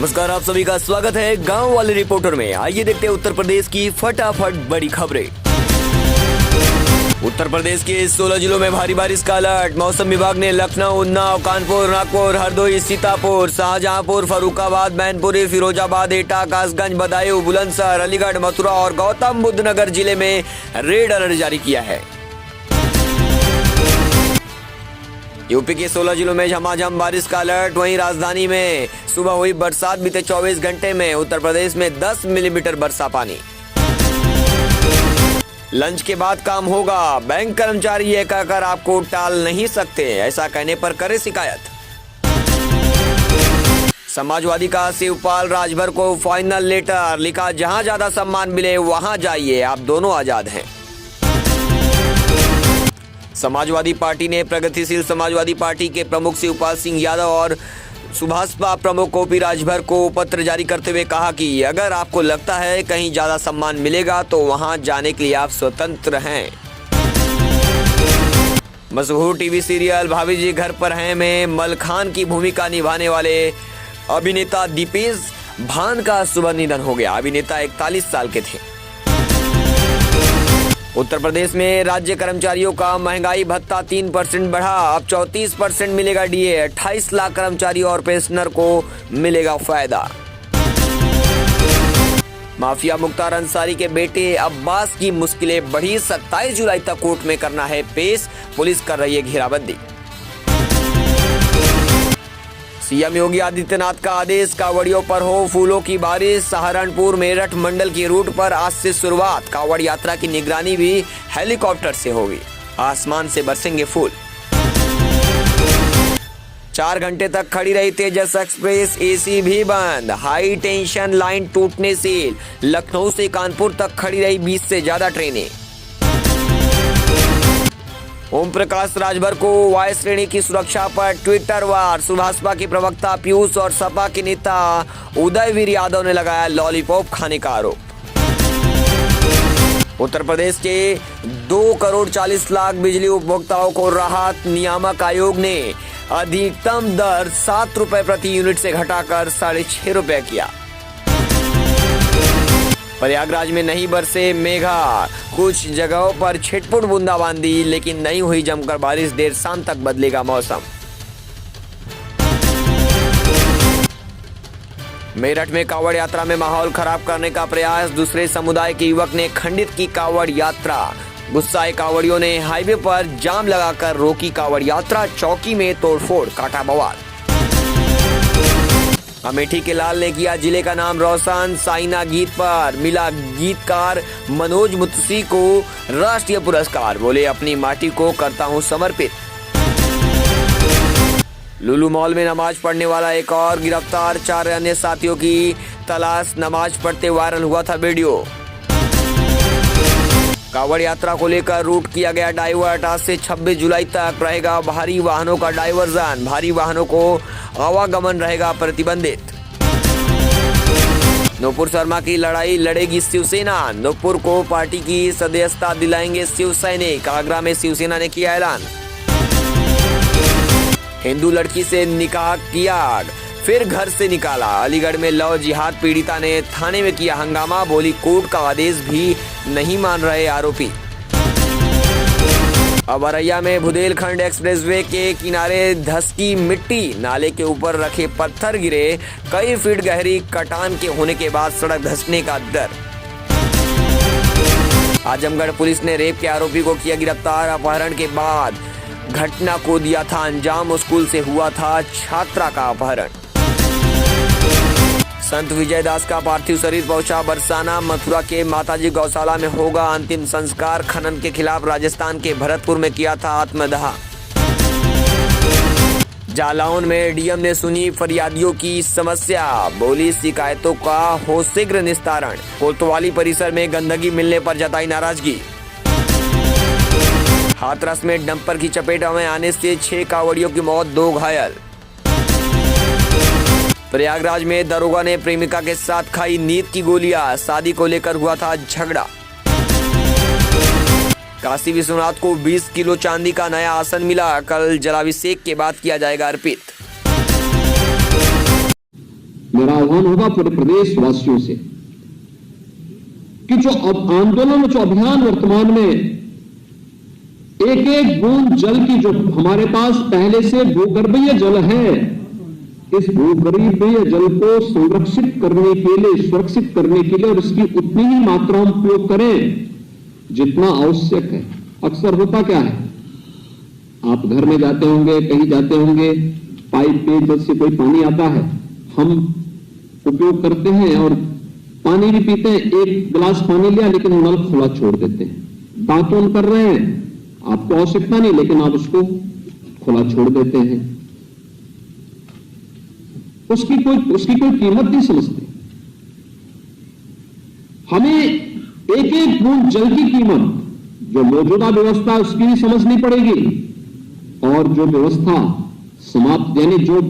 नमस्कार, आप सभी का स्वागत है गांव वाले रिपोर्टर में। आइए देखते हैं उत्तर प्रदेश की फटाफट बड़ी खबरें। उत्तर प्रदेश के 16 जिलों में भारी बारिश का अलर्ट। मौसम विभाग ने लखनऊ, उन्नाव, कानपुर, नागपुर, हरदोई, सीतापुर, शाहजहांपुर, फर्रुखाबाद, मैनपुरी, फिरोजाबाद, एटा, कासगंज, बदायूं, बुलंदशहर, अलीगढ़, मथुरा और गौतम बुद्ध नगर जिले में रेड अलर्ट जारी किया है। यूपी के 16 जिलों में झमाझम बारिश का अलर्ट। वहीं राजधानी में सुबह हुई बरसात बीते 24 घंटे में उत्तर प्रदेश में 10 मिलीमीटर बरसा पानी। लंच के बाद काम होगा, बैंक कर्मचारी ये कहकर आपको टाल नहीं सकते, ऐसा कहने पर करे शिकायत। समाजवादी का शिवपाल राजभर को फाइनल लेटर लिखा, जहां ज्यादा सम्मान मिले वहां जाइए, आप दोनों आजाद हैं। समाजवादी पार्टी ने प्रगतिशील समाजवादी पार्टी के प्रमुख शिवपाल सिंह यादव और सुभाषपा प्रमुख ओपी राजभर को पत्र जारी करते हुए कहा कि अगर आपको लगता है कहीं ज्यादा सम्मान मिलेगा तो वहां जाने के लिए आप स्वतंत्र हैं। मशहूर टीवी सीरियल भाभी जी घर पर हैं में मलखान की भूमिका निभाने वाले अभिनेता दीपेश भान का सुबह निधन हो गया। अभिनेता 41 साल के थे। उत्तर प्रदेश में राज्य कर्मचारियों का महंगाई भत्ता 3% बढ़ा, अब 34% मिलेगा डीए। 28 लाख कर्मचारी और पेंशनर को मिलेगा फायदा। माफिया मुख्तार अंसारी के बेटे अब्बास की मुश्किलें बढ़ी, 27 जुलाई तक कोर्ट में करना है पेश, पुलिस कर रही है घेराबंदी। सीएम योगी आदित्यनाथ का आदेश, कांवड़ियों पर हो फूलों की बारिश। सहारनपुर मेरठ मंडल की रूट पर आज से शुरुआत, कांवड़ यात्रा की निगरानी भी हेलीकॉप्टर से होगी, आसमान से बरसेंगे फूल। 4 घंटे तक खड़ी रही तेजस एक्सप्रेस, एसी भी बंद। हाई टेंशन लाइन टूटने से लखनऊ से कानपुर तक खड़ी रही 20 से ज्यादा ट्रेनें। ओम प्रकाश राजभर को वायु श्रेणी की सुरक्षा पर ट्विटर वार। सुभाषपा के प्रवक्ता पीयूष और सपा के नेता उदयवीर यादव ने लगाया लॉलीपॉप खाने का आरोप। उत्तर प्रदेश के 2 करोड़ 40 लाख बिजली उपभोक्ताओं को राहत। नियामक आयोग ने अधिकतम दर 7 रुपए प्रति यूनिट से घटाकर 6.5 रुपए किया। प्रयागराज में नहीं बरसे मेघा, कुछ जगहों पर छिटपुट बूंदाबांदी, लेकिन नहीं हुई जमकर बारिश। देर शाम तक बदलेगा मौसम। मेरठ में कांवड़ यात्रा में माहौल खराब करने का प्रयास। दूसरे समुदाय के युवक ने खंडित की कांवड़ यात्रा। गुस्साए कांवड़ियों ने हाईवे पर जाम लगाकर रोकी कांवड़ यात्रा। चौकी में तोड़फोड़, काटा बवाल। अमेठी के लाल ने किया जिले का नाम रोशन। साइना गीत पर मिला गीतकार मनोज मुत्सी को राष्ट्रीय पुरस्कार। बोले, अपनी माटी को करता हूं समर्पित। लुलु मॉल में नमाज पढ़ने वाला एक और गिरफ्तार। 4 अन्य साथियों की तलाश। नमाज पढ़ते वायरल हुआ था वीडियो। कांवड़ यात्रा को लेकर रूट किया गया डाइवर्ट। आज से 26 जुलाई तक रहेगा भारी वाहनों का डाइवर्जन। भारी वाहनों को आवागमन रहेगा प्रतिबंधित। नूपुर शर्मा की लड़ाई लड़ेगी शिवसेना। नूपुर को पार्टी की सदस्यता दिलाएंगे शिव सैनिक। आगरा में शिवसेना ने किया ऐलान। हिंदू लड़की से निकाह किया, फिर घर से निकाला। अलीगढ़ में लव जिहाद पीड़िता ने थाने में किया हंगामा। बोली, कोर्ट का आदेश भी नहीं मान रहे आरोपी। अबरैया में बुंदेलखंड एक्सप्रेसवे के किनारे धसकी मिट्टी। नाले के ऊपर रखे पत्थर गिरे। कई फीट गहरी कटान के होने के बाद सड़क धंसने का डर। आजमगढ़ पुलिस ने रेप के आरोपी को किया गिरफ्तार। अपहरण के बाद घटना को दिया था अंजाम। स्कूल से हुआ था छात्रा का अपहरण। संत विजय दास का पार्थिव शरीर पहुंचा बरसाना। मथुरा के माताजी गौशाला में होगा अंतिम संस्कार। खनन के खिलाफ राजस्थान के भरतपुर में किया था आत्मदाह। जालौन में डीएम ने सुनी फरियादियों की समस्या। बोली, शिकायतों का हो शीघ्र निस्तारण। कोतवाली परिसर में गंदगी मिलने पर जताई नाराजगी। हाथरस में डंपर की चपेट में आने से 6 कांवड़ियों की मौत, 2 घायल। प्रयागराज में दरोगा ने प्रेमिका के साथ खाई नींद की गोलियां। शादी को लेकर हुआ था झगड़ा। काशी विश्वनाथ को 20 किलो चांदी का नया आसन मिला। कल जलाभिषेक के बाद किया जाएगा अर्पित। मेरा आह्वान होगा पूरे प्रदेश वासियों से कि जो अब आंदोलन, जो अभियान वर्तमान में एक एक बूंद जल की जो हमारे पास पहले से भूगर्भीय जल है, इस भूगर्भीय जल को संरक्षित करने के लिए, सुरक्षित करने के लिए और इसकी उतनी ही मात्रा में उपयोग करें जितना आवश्यक है। अक्सर होता क्या है, आप घर में जाते होंगे, कहीं जाते होंगे, पाइप पे जल से कोई पानी आता है, हम उपयोग करते हैं और पानी भी पीते हैं, एक गिलास पानी लिया लेकिन नल खुला छोड़ देते हैं, दातून कर रहे हैं, आपको आवश्यकता नहीं लेकिन आप उसको खुला छोड़ देते हैं, उसकी कोई कीमत नहीं समझते। हमें एक एक बूंद जल की कीमत, जो मौजूदा व्यवस्था है उसकी भी समझनी पड़ेगी और जो व्यवस्था समाप्त, यानी जो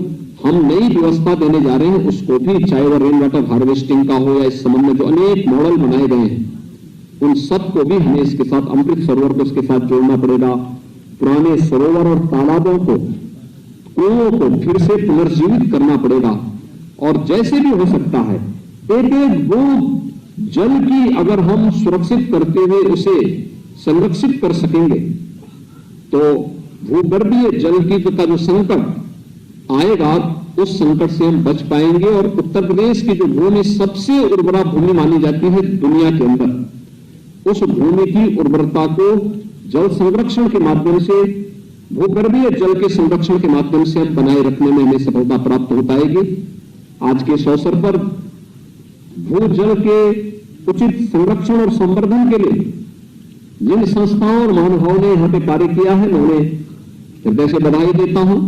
हम नई व्यवस्था देने जा रहे हैं उसको भी, चाहे वह रेन वाटर हार्वेस्टिंग का हो या इस संबंध में जो अनेक मॉडल बनाए गए हैं, उन सबको भी हमें इसके साथ, अमृत सरोवर को इसके साथ जोड़ना पड़ेगा। पुराने सरोवर और तालाबों को, कुओं को फिर से पुनर्जीवित करना पड़ेगा और जैसे भी हो सकता है एक एक बूंद जल की अगर हम सुरक्षित करते हुए उसे संरक्षित कर सकेंगे तो भूगर्भीय जल की का जो संकट आएगा उस संकट से हम बच पाएंगे। और उत्तर प्रदेश की जो भूमि सबसे उर्वरा भूमि मानी जाती है दुनिया के अंदर, उस भूमि की उर्वरता को जल संरक्षण के माध्यम से, भूगर्भीय जल के संरक्षण के माध्यम से हम बनाए रखने में हमें सफलता प्राप्त हो पाएगी। आज के इस अवसर पर भूजल के उचित संरक्षण और संवर्धन के लिए जिन संस्थाओं और महानुभावों ने यहां पे कार्य किया है, मैं उन्हें हृदय से बधाई देता हूं।